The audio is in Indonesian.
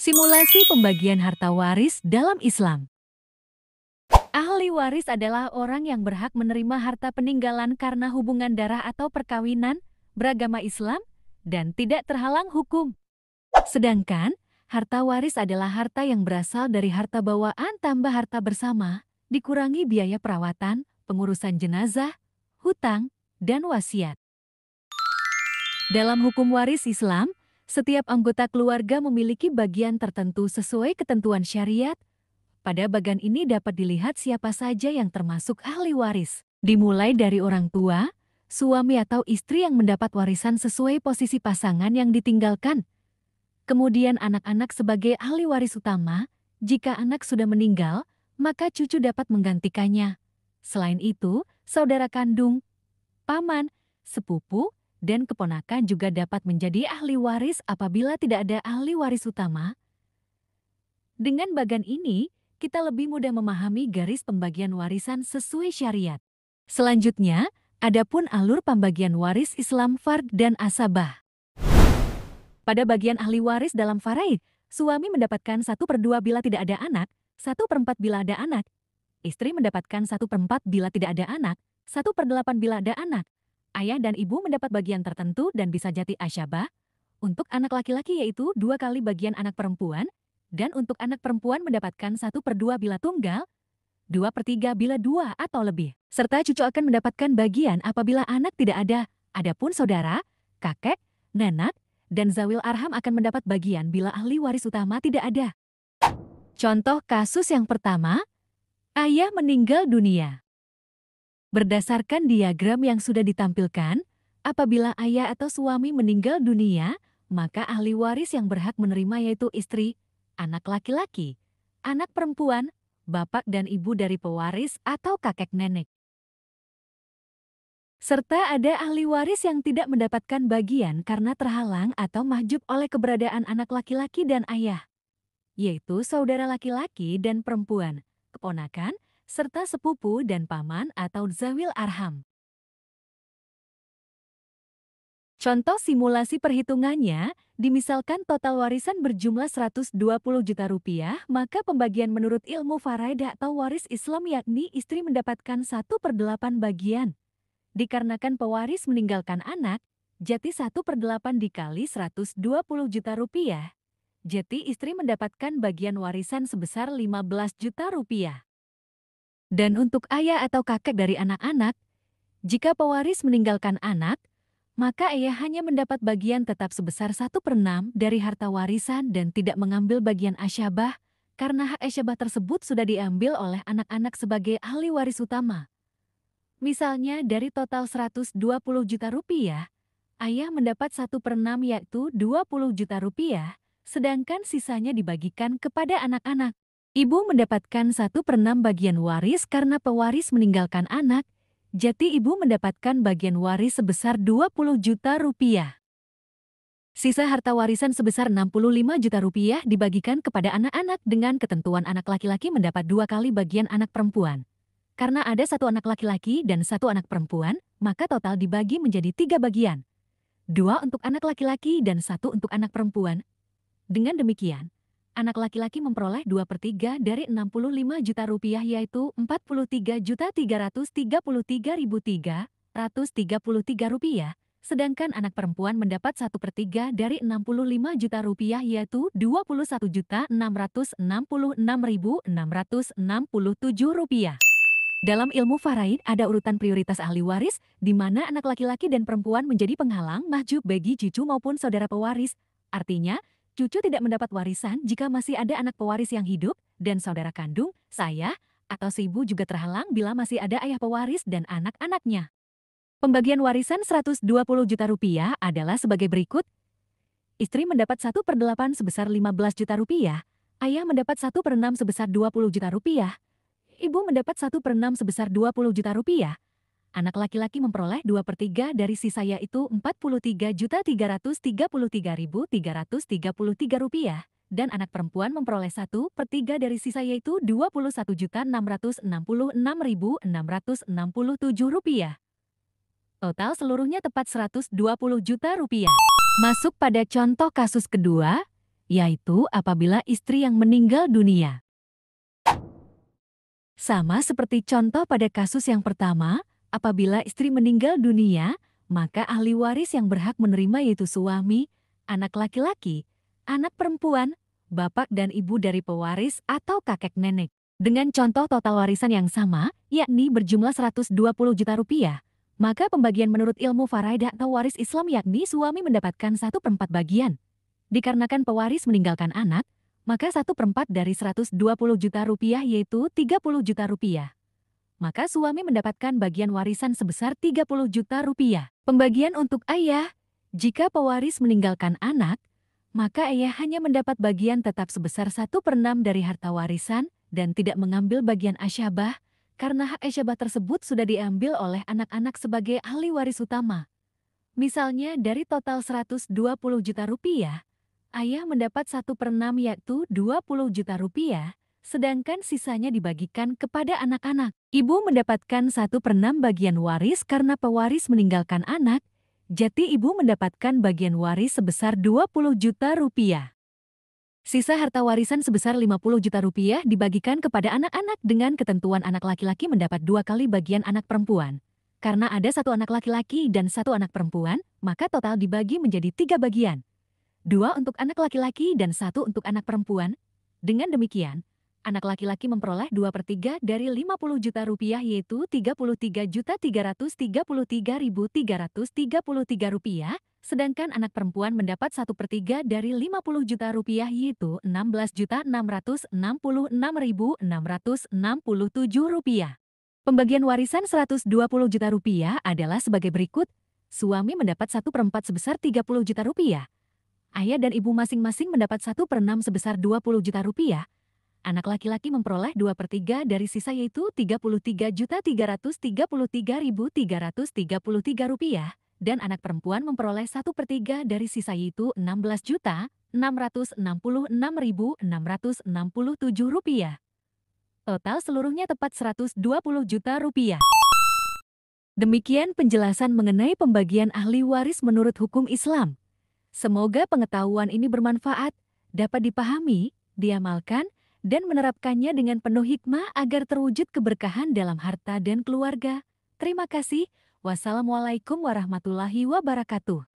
Simulasi pembagian harta waris dalam Islam. Ahli waris adalah orang yang berhak menerima harta peninggalan karena hubungan darah atau perkawinan, beragama Islam, dan tidak terhalang hukum. Sedangkan, harta waris adalah harta yang berasal dari harta bawaan tambah harta bersama, dikurangi biaya perawatan, pengurusan jenazah, hutang, dan wasiat. Dalam hukum waris Islam, setiap anggota keluarga memiliki bagian tertentu sesuai ketentuan syariat. Pada bagian ini dapat dilihat siapa saja yang termasuk ahli waris. Dimulai dari orang tua, suami atau istri yang mendapat warisan sesuai posisi pasangan yang ditinggalkan. Kemudian anak-anak sebagai ahli waris utama, jika anak sudah meninggal, maka cucu dapat menggantikannya. Selain itu, saudara kandung, paman, sepupu, dan keponakan juga dapat menjadi ahli waris apabila tidak ada ahli waris utama. Dengan bagian ini, kita lebih mudah memahami garis pembagian warisan sesuai syariat. Selanjutnya, adapun alur pembagian waris Islam fard dan asabah. Pada bagian ahli waris dalam faraid, suami mendapatkan 1/2 bila tidak ada anak, 1/4 bila ada anak. Istri mendapatkan 1/4 bila tidak ada anak, 1/8 bila ada anak. Ayah dan ibu mendapat bagian tertentu dan bisa jadi asyabah. Untuk anak laki-laki yaitu 2 kali bagian anak perempuan, dan untuk anak perempuan mendapatkan 1/2 bila tunggal, 2/3 bila 2 atau lebih. Serta cucu akan mendapatkan bagian apabila anak tidak ada. Adapun saudara, kakek, nenek, dan zawil arham akan mendapat bagian bila ahli waris utama tidak ada. Contoh kasus yang pertama, ayah meninggal dunia. Berdasarkan diagram yang sudah ditampilkan, apabila ayah atau suami meninggal dunia, maka ahli waris yang berhak menerima yaitu istri, anak laki-laki, anak perempuan, bapak dan ibu dari pewaris atau kakek nenek. Serta ada ahli waris yang tidak mendapatkan bagian karena terhalang atau mahjub oleh keberadaan anak laki-laki dan ayah, yaitu saudara laki-laki dan perempuan, keponakan, serta sepupu dan paman atau zawil arham. Contoh simulasi perhitungannya, dimisalkan total warisan berjumlah 120 juta rupiah, maka pembagian menurut ilmu faraid atau waris Islam yakni istri mendapatkan 1/8 bagian. Dikarenakan pewaris meninggalkan anak, jadi 1/8 dikali 120 juta rupiah. Jadi istri mendapatkan bagian warisan sebesar 15 juta rupiah. Dan untuk ayah atau kakek dari anak-anak, jika pewaris meninggalkan anak, maka ayah hanya mendapat bagian tetap sebesar 1/6 dari harta warisan dan tidak mengambil bagian asyabah, karena hak asyabah tersebut sudah diambil oleh anak-anak sebagai ahli waris utama. Misalnya dari total 120 juta rupiah, ayah mendapat 1/6 yaitu 20 juta rupiah, sedangkan sisanya dibagikan kepada anak-anak. Ibu mendapatkan 1/6 bagian waris karena pewaris meninggalkan anak, jadi ibu mendapatkan bagian waris sebesar 20 juta rupiah. Sisa harta warisan sebesar 65 juta rupiah dibagikan kepada anak-anak dengan ketentuan anak laki-laki mendapat 2 kali bagian anak perempuan. Karena ada 1 anak laki-laki dan 1 anak perempuan, maka total dibagi menjadi 3 bagian. 2 untuk anak laki-laki dan 1 untuk anak perempuan. Dengan demikian, anak laki-laki memperoleh 2/3 dari 65 juta rupiah yaitu 43.333.333 rupiah, sedangkan anak perempuan mendapat 1/3 dari 65 juta rupiah yaitu 21.666.667 rupiah. Dalam ilmu faraid ada urutan prioritas ahli waris, di mana anak laki-laki dan perempuan menjadi penghalang mahjub bagi cucu maupun saudara pewaris. Artinya, cucu tidak mendapat warisan jika masih ada anak pewaris yang hidup, dan saudara kandung, saya, atau si ibu juga terhalang bila masih ada ayah pewaris dan anak-anaknya. Pembagian warisan 120 juta rupiah adalah sebagai berikut. Istri mendapat 1/8 sebesar 15 juta rupiah, ayah mendapat 1/6 sebesar 20 juta rupiah, ibu mendapat 1/6 sebesar 20 juta rupiah. Anak laki-laki memperoleh 2/3 dari sisa yaitu 43.333.333 rupiah, dan anak perempuan memperoleh 1/3 dari sisa yaitu 21.666.667 rupiah. Total seluruhnya tepat 120 juta rupiah. Masuk pada contoh kasus kedua, yaitu apabila istri yang meninggal dunia. Sama seperti contoh pada kasus yang pertama, apabila istri meninggal dunia, maka ahli waris yang berhak menerima yaitu suami, anak laki-laki, anak perempuan, bapak dan ibu dari pewaris atau kakek nenek. Dengan contoh total warisan yang sama, yakni berjumlah 120 juta rupiah, maka pembagian menurut ilmu faraidah atau waris Islam yakni suami mendapatkan 1/4 bagian. Dikarenakan pewaris meninggalkan anak, maka 1/4 dari 120 juta rupiah yaitu 30 juta rupiah. Maka suami mendapatkan bagian warisan sebesar 30 juta rupiah. Pembagian untuk ayah, jika pewaris meninggalkan anak, maka ayah hanya mendapat bagian tetap sebesar 1/6 dari harta warisan dan tidak mengambil bagian asyabah, karena hak asyabah tersebut sudah diambil oleh anak-anak sebagai ahli waris utama. Misalnya dari total 120 juta rupiah, ayah mendapat 1/6 yaitu 20 juta rupiah, sedangkan sisanya dibagikan kepada anak-anak. Ibu mendapatkan 1/6 bagian waris karena pewaris meninggalkan anak, jadi ibu mendapatkan bagian waris sebesar 20 juta rupiah. Sisa harta warisan sebesar 50 juta rupiah dibagikan kepada anak-anak dengan ketentuan anak laki-laki mendapat 2 kali bagian anak perempuan. Karena ada 1 anak laki-laki dan 1 anak perempuan, maka total dibagi menjadi 3 bagian. 2 untuk anak laki-laki dan 1 untuk anak perempuan. Dengan demikian, anak laki-laki memperoleh 2/3 dari 50 juta rupiah yaitu 33.333.333 rupiah, sedangkan anak perempuan mendapat 1/3 dari 50 juta rupiah yaitu 16.666.667 rupiah. Pembagian warisan 120 juta rupiah adalah sebagai berikut. Suami mendapat 1/4 sebesar 30 juta rupiah. Ayah dan ibu masing-masing mendapat 1/6 sebesar 20 juta rupiah. Anak laki-laki memperoleh 2/3 dari sisa yaitu 33.333.333 rupiah. Dan anak perempuan memperoleh 1/3 dari sisa yaitu 16.666.667 rupiah. Total seluruhnya tepat 120 juta rupiah. Demikian penjelasan mengenai pembagian ahli waris menurut hukum Islam. Semoga pengetahuan ini bermanfaat, dapat dipahami, diamalkan, dan menerapkannya dengan penuh hikmah agar terwujud keberkahan dalam harta dan keluarga. Terima kasih. Wassalamualaikum warahmatullahi wabarakatuh.